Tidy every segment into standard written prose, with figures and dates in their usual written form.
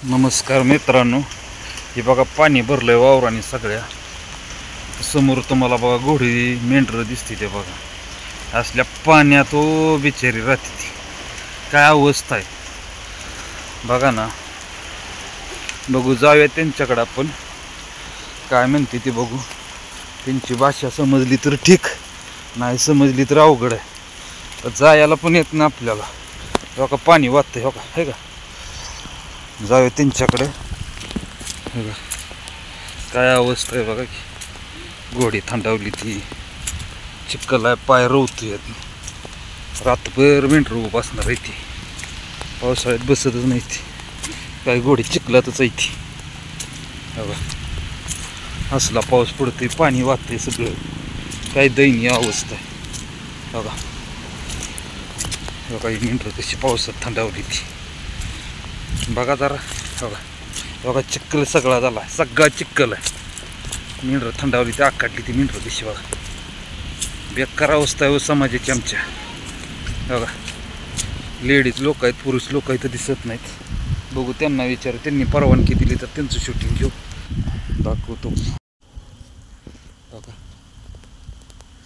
नमस्कार मित्रांनो, हे बघा पाणी भरलंय वावराने सगळ्या. समोर तुम्हाला बघा घोडी मेंढर दिसते ते बघा. असल्या पाण्यात बिचारी राहते ती. काय अवस्था आहे बघा ना. बघू जाऊया त्यांच्याकडे आपण, काय म्हणते ते बघू. त्यांची भाषा समजली तर ठीक, नाही समजली तर अवघड आहे. तर जायला पण येत ना आपल्याला. बघा पाणी वाहतंय हो का, हे का. जाऊया त्यांच्याकडे. बघा काय अवस्था आहे बघा की. घोडी थंडावली ती, चिखल आहे, पाय रोवतोय. रातभर मेंढर उभं असणार आहे ती. पावसाळ्यात बसतच नाही ती. काय घोडी चिखलातच आहे ती. बघा असला पाऊस पडतोय, पाणी वाहतंय सगळं. काय दयनीय अवस्था आहे बघा. बघा ही मेंढर कशी पावसात थंडावली ती बघा जरा. बघा बघा चिखल सगळा झाला, सगळा चिखल आहे. मेंढर थंडावली ती, आकाडली ती मेंढर कशी बघा. बेकार अवस्था आहे समाजाची आमच्या. बघा लेडीज लोक आहेत, पुरुष लोक आहेत दिसत नाहीत. बघू त्यांना विचारू, त्यांनी परवानगी दिली तर त्यांचं शूटिंग घेऊ, दाखवतो. बघा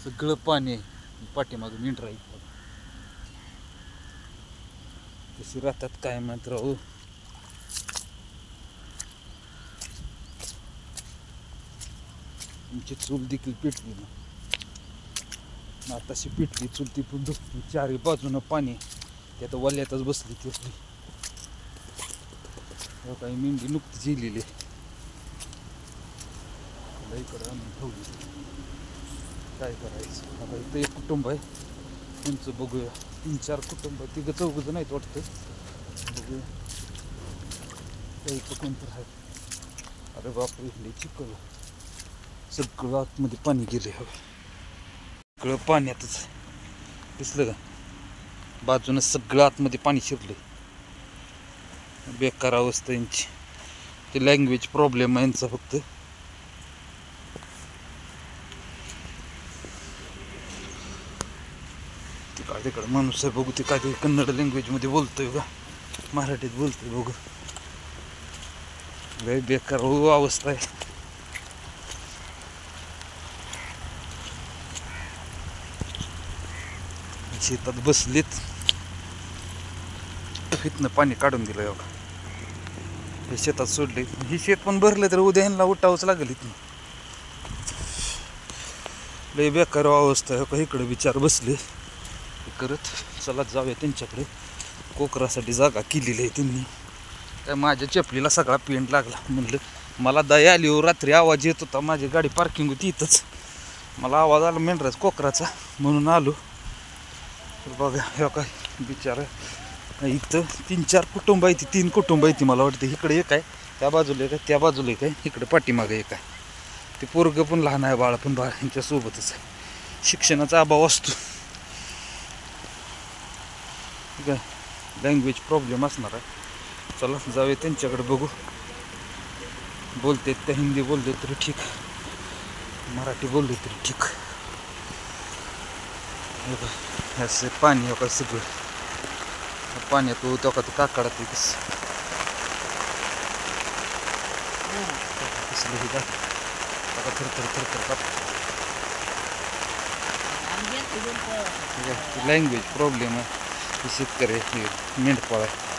सगळं पाणी आहे, पाठीमागं मेंढर आहे. कशी राहतात काय मात्र हो. तुमची चूल देखील पेटली ना, आताशी पेटली चूल ती पण दुखली. चारी बाजूनं पाणी, त्यात वल्यातच बसली ती आपली. काही मेंढी नुकतीच येलेली इकडं आणून ठेवली. काय करायचं आता. इथं एक कुटुंब आहे, त्यांचं बघूया. 3-4 कुटुंब, 3-4 नाहीत वाटतं. बघूया इथं कोणतं आहे. अरे बापरे इथली चिखल, सगळं आतमध्ये पाणी गेले. हवं सगळं पाण्यातच दिसलं का. बाजूनं सगळं आतमध्ये पाणी शिरले. बेकार अवस्था यांची. ते लँग्वेज प्रॉब्लेम आहे यांचा फक्त. तिकडे माणूस आहे बघू. ते काय ते कन्नड लँग्वेजमध्ये बोलतोय का मराठीत बोलतोय बघू. लय बेकार अवस्था आहे. शेतात बसलीत, इथनं पाणी काढून दिलं बघा. हे शेतात सोडले. ही शेत पण भरलं तर उद्या ह्यांना उठावंच लागेल इथनं. लय बेकार अवस्था आहे का. इकडे विचार बसले करत. चला जाऊया त्यांच्याकडे. कोकरासाठी जागा केलेली आहे त्यांनी. काय माझ्या चपलीला सगळा पेंट लागला. म्हणलं मला दया आली हो. रात्री आवाज येत होता, माझी गाडी पार्किंग होती इथंच. मला आवाज आला मेंढराचा कोकराचा, म्हणून आलो. तर बघा हे काय बिचारा. इथं 3-4 कुटुंब आहे ती, 3 कुटुंब आहे ती मला वाटतं. इकडे एक आहे, त्या बाजूला एक आहे, त्या बाजूला एक आहे, इकडे पाठीमागं एक आहे. ते पोरगं पण लहान आहे, बाळ पण यांच्यासोबतच आहे. शिक्षणाचा अभाव असतो. ठीक आहे, लँग्वेज प्रॉब्लेम असणार आहे. चला जाऊया त्यांच्याकडे बघू. बोलते त्या हिंदी बोलले तरी ठीक, मराठी बोलले तरी ठीक. असं पाणी हो का सगळं. पाण्यात तो का ते काकाडात कसं थरथर लँग्वेज प्रॉब्लेम आहे. शेतकरी मेंढपाळ आहे.